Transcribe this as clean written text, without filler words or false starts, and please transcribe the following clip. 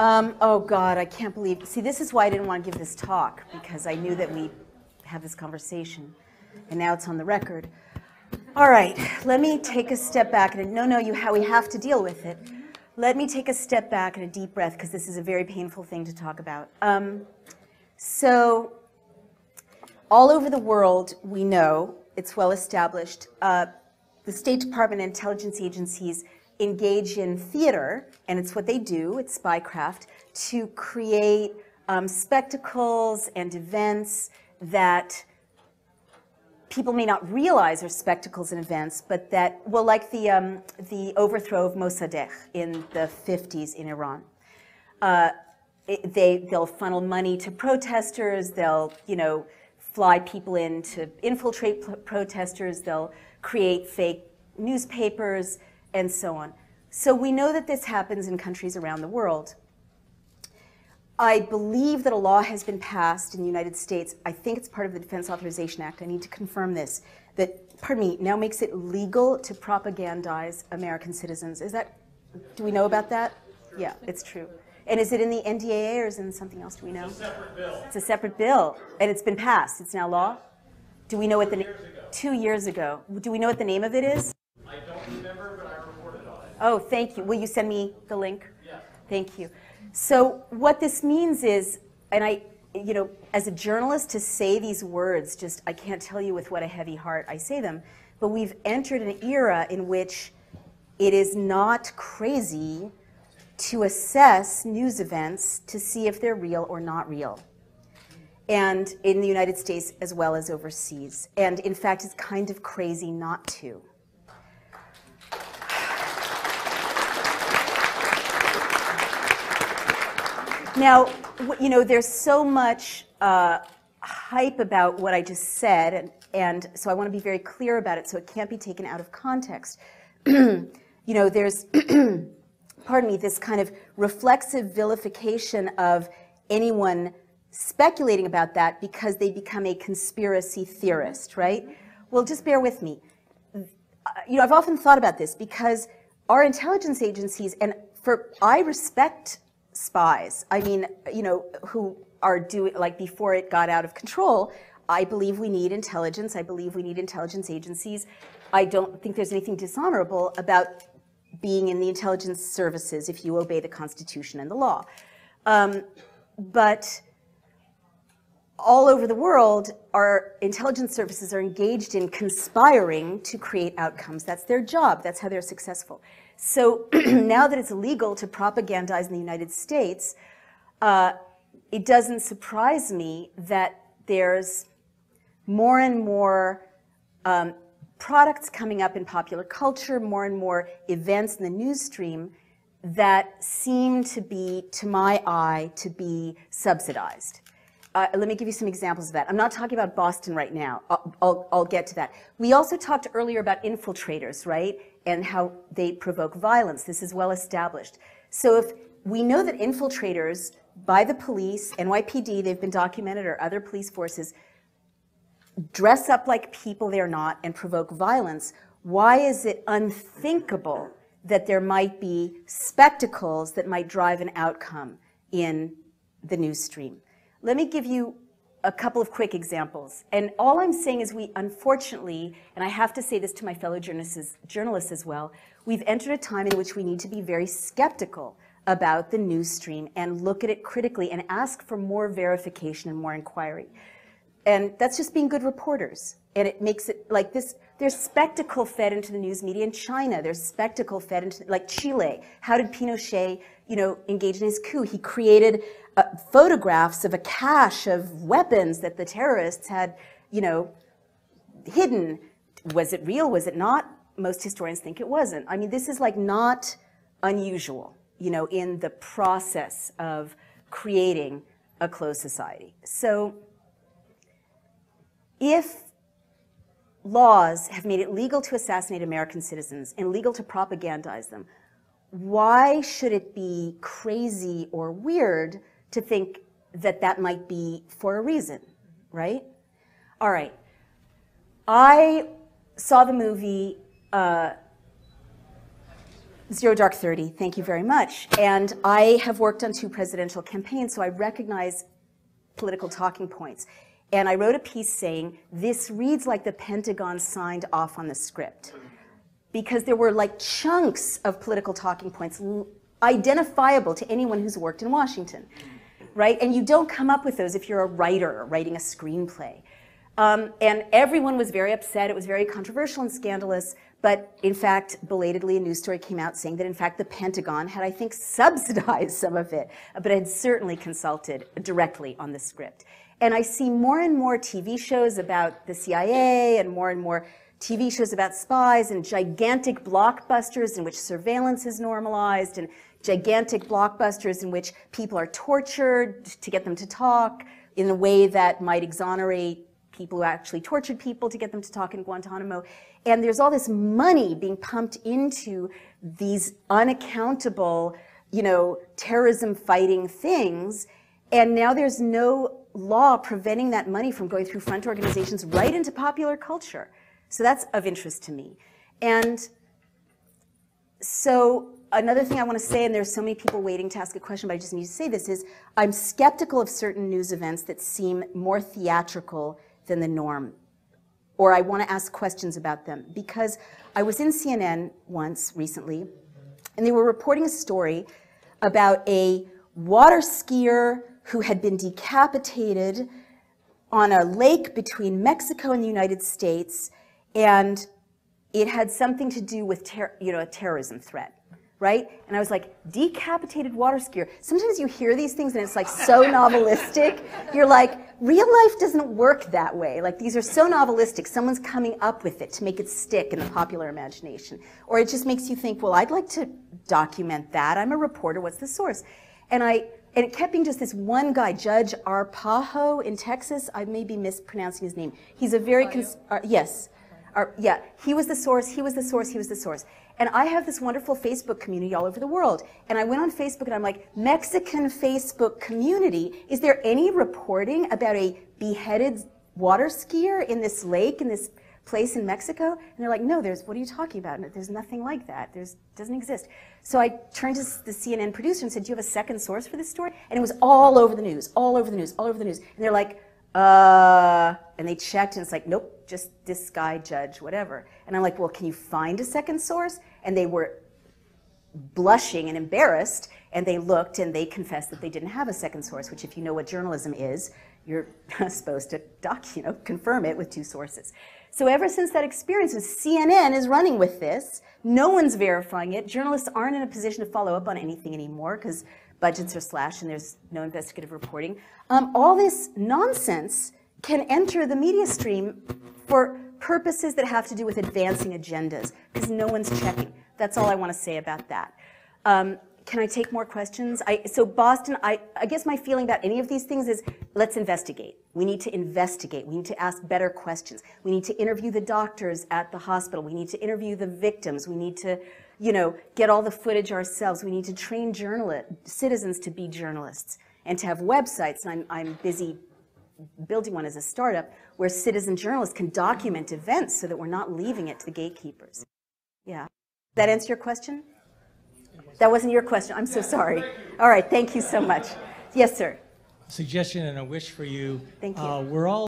Oh God, I can't believe. See, this is why I didn't want to give this talk, because I knew that we have this conversation, and now it's on the record. All right, let me take a step back. And we have to deal with it. Let me take a step back and a deep breath, because this is a very painful thing to talk about. So, all over the world, we know, it's well established, the State Department and intelligence agencies engage in theater, and it's what they do, it's Spycraft, to create spectacles and events that people may not realize are spectacles and events, but that, well, like the overthrow of Mossadegh in the 50s in Iran. They'll funnel money to protesters, they'll, fly people in to infiltrate protesters, they'll create fake newspapers, and so on. So we know that this happens in countries around the world. I believe that a law has been passed in the United States, I think it's part of the Defense Authorization Act, I need to confirm this, that, pardon me, now makes it legal to propagandize American citizens. Do we know about that? Yeah, it's true. And is it in the NDAA or is it in something else? Do we know? It's a separate bill. It's a separate bill, and it's been passed. It's now law? Do we know what the name? 2 years ago. Do we know what the name of it is? I don't remember, but I reported on it. Oh, thank you. Will you send me the link? Yeah. Thank you. So what this means is, and I, as a journalist to say these words, just, I can't tell you with what a heavy heart I say them, but we've entered an era in which it is not crazy to assess news events to see if they're real or not real. And in the United States as well as overseas. And in fact, it's kind of crazy not to. Now, there's so much hype about what I just said, and so I want to be very clear about it so it can't be taken out of context. There's pardon me, this kind of reflexive vilification of anyone speculating about that because they become a conspiracy theorist, right? Well, just bear with me. I've often thought about this because our intelligence agencies, I respect spies. I mean, who are doing, like before it got out of control, I believe we need intelligence. I believe we need intelligence agencies. I don't think there's anything dishonorable about being in the intelligence services if you obey the Constitution and the law. But all over the world, our intelligence services are engaged in conspiring to create outcomes. That's their job. That's how they're successful. So now that it's illegal to propagandize in the United States, it doesn't surprise me that there's more and more products coming up in popular culture, more and more events in the news stream that seem to be, to my eye, to be subsidized. Let me give you some examples of that. I'm not talking about Boston right now. I'll get to that. We also talked earlier about infiltrators, right? And how they provoke violence. This is well established. So if we know that infiltrators by the police, NYPD, they've been documented, or other police forces, dress up like people they're not and provoke violence, why is it unthinkable that there might be spectacles that might drive an outcome in the news stream? Let me give you a couple of quick examples. And all I'm saying is we, unfortunately, and I have to say this to my fellow journalists as well, we've entered a time in which we need to be very skeptical about the news stream and look at it critically and ask for more verification and more inquiry. And that's just being good reporters. And it makes it like this. There's spectacle fed into the news media in China. There's spectacle fed into, like Chile. How did Pinochet, engage in his coup? He created photographs of a cache of weapons that the terrorists had, hidden. Was it real? Was it not? Most historians think it wasn't. I mean, this is like not unusual, in the process of creating a closed society. So if laws have made it legal to assassinate American citizens and legal to propagandize them, why should it be crazy or weird to think that that might be for a reason, right? All right. I saw the movie Zero Dark 30, thank you very much. And I have worked on 2 presidential campaigns, so I recognize political talking points. And I wrote a piece saying, this reads like the Pentagon signed off on the script. Because there were like chunks of political talking points identifiable to anyone who's worked in Washington, right? And you don't come up with those if you're a writer writing a screenplay. And everyone was very upset. It was very controversial and scandalous. But in fact, belatedly, a news story came out saying that in fact the Pentagon had, I think, subsidized some of it, but had certainly consulted directly on the script. And I see more and more TV shows about the CIA and more TV shows about spies and gigantic blockbusters in which surveillance is normalized and gigantic blockbusters in which people are tortured to get them to talk in a way that might exonerate people who actually tortured people to get them to talk in Guantanamo. And there's all this money being pumped into these unaccountable, terrorism fighting things. And now there's no law preventing that money from going through front organizations right into popular culture. So that's of interest to me. And so another thing I want to say, and there's so many people waiting to ask a question, but I just need to say this, is I'm skeptical of certain news events that seem more theatrical than the norm, or I want to ask questions about them. Because I was in CNN once recently, and they were reporting a story about a water skier who had been decapitated on a lake between Mexico and the United States, and it had something to do with a terrorism threat. Right? And I was like, decapitated water skier. Sometimes you hear these things and it's like so novelistic. You're like, real life doesn't work that way. Like these are so novelistic. Someone's coming up with it to make it stick in the popular imagination. Or it just makes you think, well, I'd like to document that. I'm a reporter. What's the source? And it kept being just this one guy, Judge Arpajo in Texas. I may be mispronouncing his name. He's a very, yes. Yeah, he was the source, he was the source, he was the source. And I have this wonderful Facebook community all over the world. And I went on Facebook and I'm like, Mexican Facebook community, is there any reporting about a beheaded water skier in this lake, in this place in Mexico? And they're like, no, what are you talking about? There's nothing like that. Doesn't exist. So I turned to the CNN producer and said, do you have a second source for this story? And it was all over the news, all over the news, all over the news. And they're like, and they checked and it's like, nope, just this guy, Judge, whatever. And I'm like, well, can you find a second source? And they were blushing and embarrassed, and they looked and they confessed that they didn't have a second source, which if you know what journalism is, you're supposed to confirm it with 2 sources. So ever since that experience, CNN is running with this. No one's verifying it. Journalists aren't in a position to follow up on anything anymore because budgets are slashed and there's no investigative reporting. All this nonsense can enter the media stream for purposes that have to do with advancing agendas because no one's checking. That's all I want to say about that. Can I take more questions? So Boston, I guess my feeling about any of these things is let's investigate. We need to investigate. We need to ask better questions. We need to interview the doctors at the hospital. We need to interview the victims. We need to, get all the footage ourselves. We need to train citizens to be journalists and to have websites. And I'm busy building one as a startup where citizen journalists can document events so that we're not leaving it to the gatekeepers. Yeah. That answer your question? That wasn't your question. I'm so sorry. All right. Thank you so much. Yes, sir. Suggestion and a wish for you. Thank you. We're all